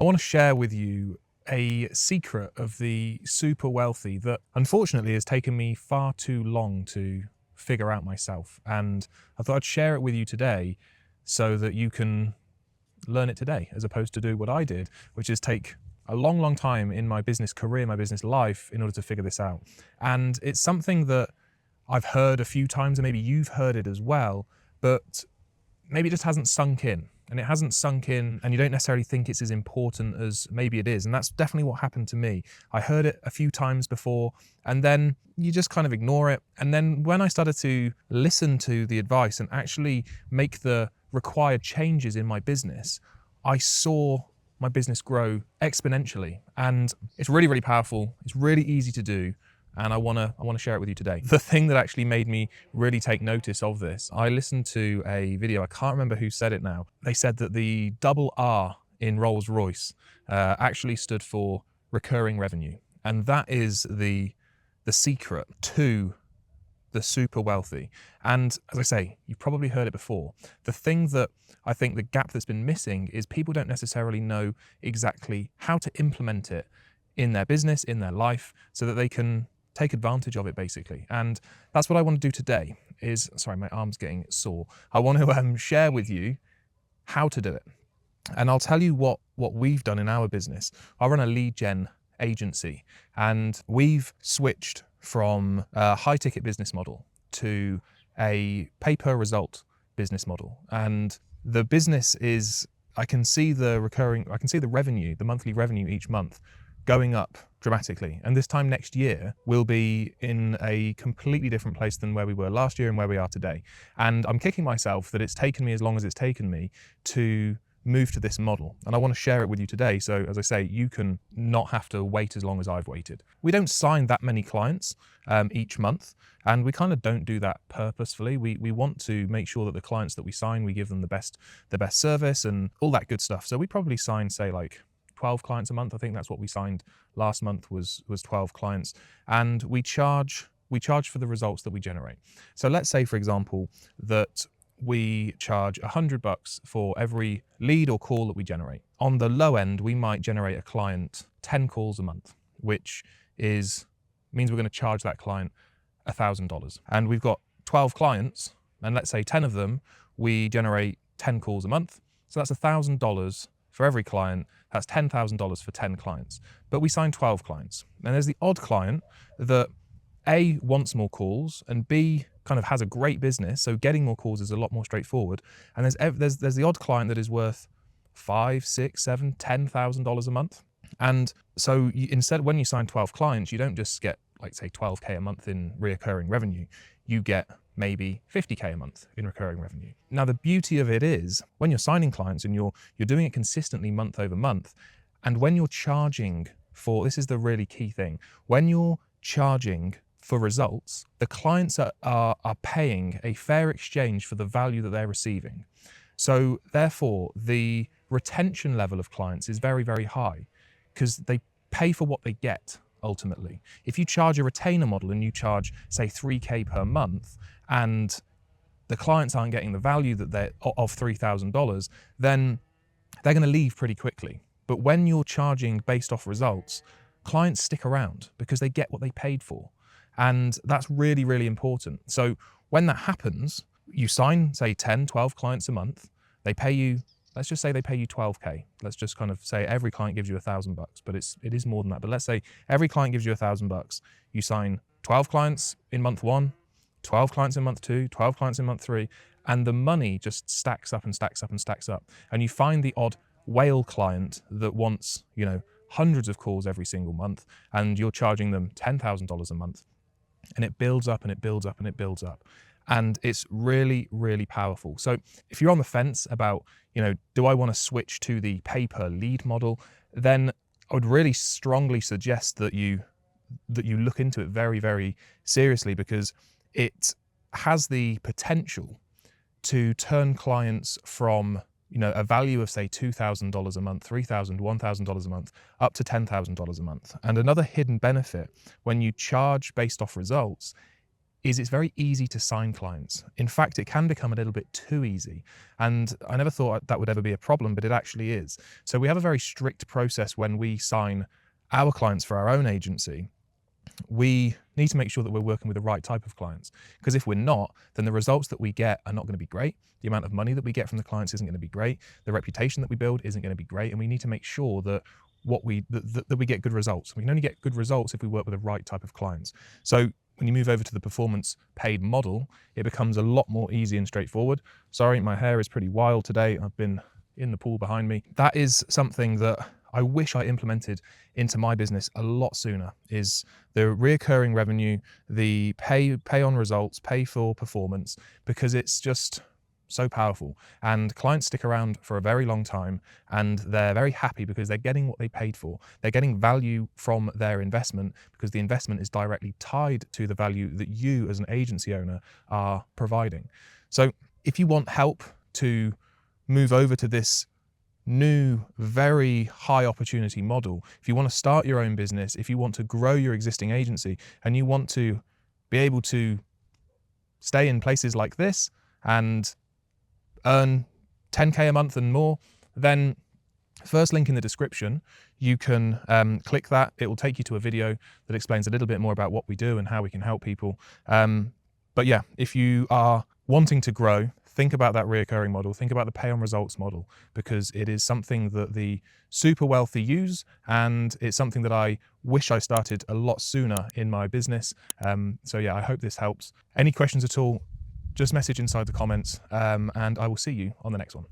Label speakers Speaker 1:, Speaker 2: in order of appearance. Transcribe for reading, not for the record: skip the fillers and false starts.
Speaker 1: I want to share with you a secret of the super wealthy that unfortunately has taken me far too long to figure out myself. And I thought I'd share it with you today so that you can learn it today, as opposed to do what I did, which is take a long, long time in my business career, my business life, in order to figure this out. And it's something that I've heard a few times, and maybe you've heard it as well, but maybe it just hasn't sunk in. And it hasn't sunk in, and you don't necessarily think it's as important as maybe it is. And that's definitely what happened to me. I heard it a few times before, and then you just kind of ignore it. And then when I started to listen to the advice and actually make the required changes in my business, I saw my business grow exponentially. And it's really, really powerful. It's really easy to do. And I want to share it with you today. The thing that actually made me really take notice of this, I listened to a video, I can't remember who said it now. They said that the double R in Rolls-Royce actually stood for recurring revenue. And that is the secret to the super wealthy. And as I say, you've probably heard it before. The thing that I think the gap that's been missing is people don't necessarily know exactly how to implement it in their business, in their life, so that they can take advantage of it, basically. And that's what I want to do today is, sorry, my arm's getting sore. I want to share with you how to do it. And I'll tell you what we've done in our business. I run a lead gen agency, and we've switched from a high ticket business model to a pay per result business model. And the business is, I can see the revenue, the monthly revenue each month going up dramatically. And this time next year, we'll be in a completely different place than where we were last year and where we are today. And I'm kicking myself that it's taken me as long as it's taken me to move to this model. And I want to share it with you today. So as I say, you can not have to wait as long as I've waited. We don't sign that many clients each month, and we kind of don't do that purposefully. We want to make sure that the clients that we sign, we give them the best service and all that good stuff. So we probably sign, say, like 12 clients a month. I think that's what we signed last month was 12 clients. And we charge for the results that we generate. So let's say, for example, that we charge $100 for every lead or call that we generate. On the low end, we might generate a client 10 calls a month, which means we're going to charge that client $1,000. And we've got 12 clients, and let's say 10 of them, we generate 10 calls a month. So that's $1,000 for every client. That's $10,000 for 10 clients. But we sign 12 clients. And there's the odd client that A, wants more calls, and B, kind of has a great business, so getting more calls is a lot more straightforward. And there's the odd client that is worth $5,000, $6,000, $7,000, $10,000 a month. And so instead, when you sign 12 clients, you don't just get, like, say, 12K a month in recurring revenue. You get maybe 50K a month in recurring revenue. Now, the beauty of it is when you're signing clients and you're doing it consistently month over month, and when you're charging for, this is the really key thing, when you're charging for results, the clients are paying a fair exchange for the value that they're receiving. So therefore, the retention level of clients is very, very high because they pay for what they get ultimately. If you charge a retainer model and you charge, say, 3K per month, and the clients aren't getting the value that they're of $3,000, then they're going to leave pretty quickly. But when you're charging based off results, clients stick around because they get what they paid for. And that's really, really important. So when that happens, you sign, say, 10, 12 clients a month. They pay you, let's just say they pay you 12K. Let's just kind of say every client gives you $1,000, but it is more than that. But let's say every client gives you $1,000. You sign 12 clients in month 1, 12 clients in month 2, 12 clients in month 3, and the money just stacks up and stacks up and stacks up. And you find the odd whale client that wants, hundreds of calls every single month, and you're charging them $10,000 a month. And it builds up and it builds up and it builds up. And it's really, really powerful. So if you're on the fence about, do I want to switch to the pay per lead model, then I would really strongly suggest that you look into it very, very seriously, because it has the potential to turn clients from a value of, say, $2,000 a month, $3,000, $1,000 a month, up to $10,000 a month. And another hidden benefit when you charge based off results is it's very easy to sign clients. In fact, it can become a little bit too easy. And I never thought that would ever be a problem, but it actually is. So we have a very strict process when we sign our clients for our own agency. We need to make sure that we're working with the right type of clients, because if we're not, then the results that we get are not going to be great. The amount of money that we get from the clients isn't going to be great. The reputation that we build isn't going to be great. And we need to make sure that we get good results. We can only get good results if we work with the right type of clients. So when you move over to the performance paid model, it becomes a lot more easy and straightforward. Sorry, my hair is pretty wild today. I've been in the pool behind me. That is something that I wish I implemented into my business a lot sooner, is the reoccurring revenue, the pay on results, pay for performance, because it's just so powerful. And clients stick around for a very long time, and they're very happy because they're getting what they paid for. They're getting value from their investment because the investment is directly tied to the value that you as an agency owner are providing. So if you want help to move over to this new, very high opportunity model, if you want to start your own business, if you want to grow your existing agency, and you want to be able to stay in places like this and earn 10K a month and more, then first link in the description, you can click that. It will take you to a video that explains a little bit more about what we do and how we can help people. But yeah, if you are wanting to grow, think about that reoccurring model, think about the pay on results model, because it is something that the super wealthy use, and it's something that I wish I started a lot sooner in my business. So yeah, I hope this helps. Any questions at all, just message inside the comments, and I will see you on the next one.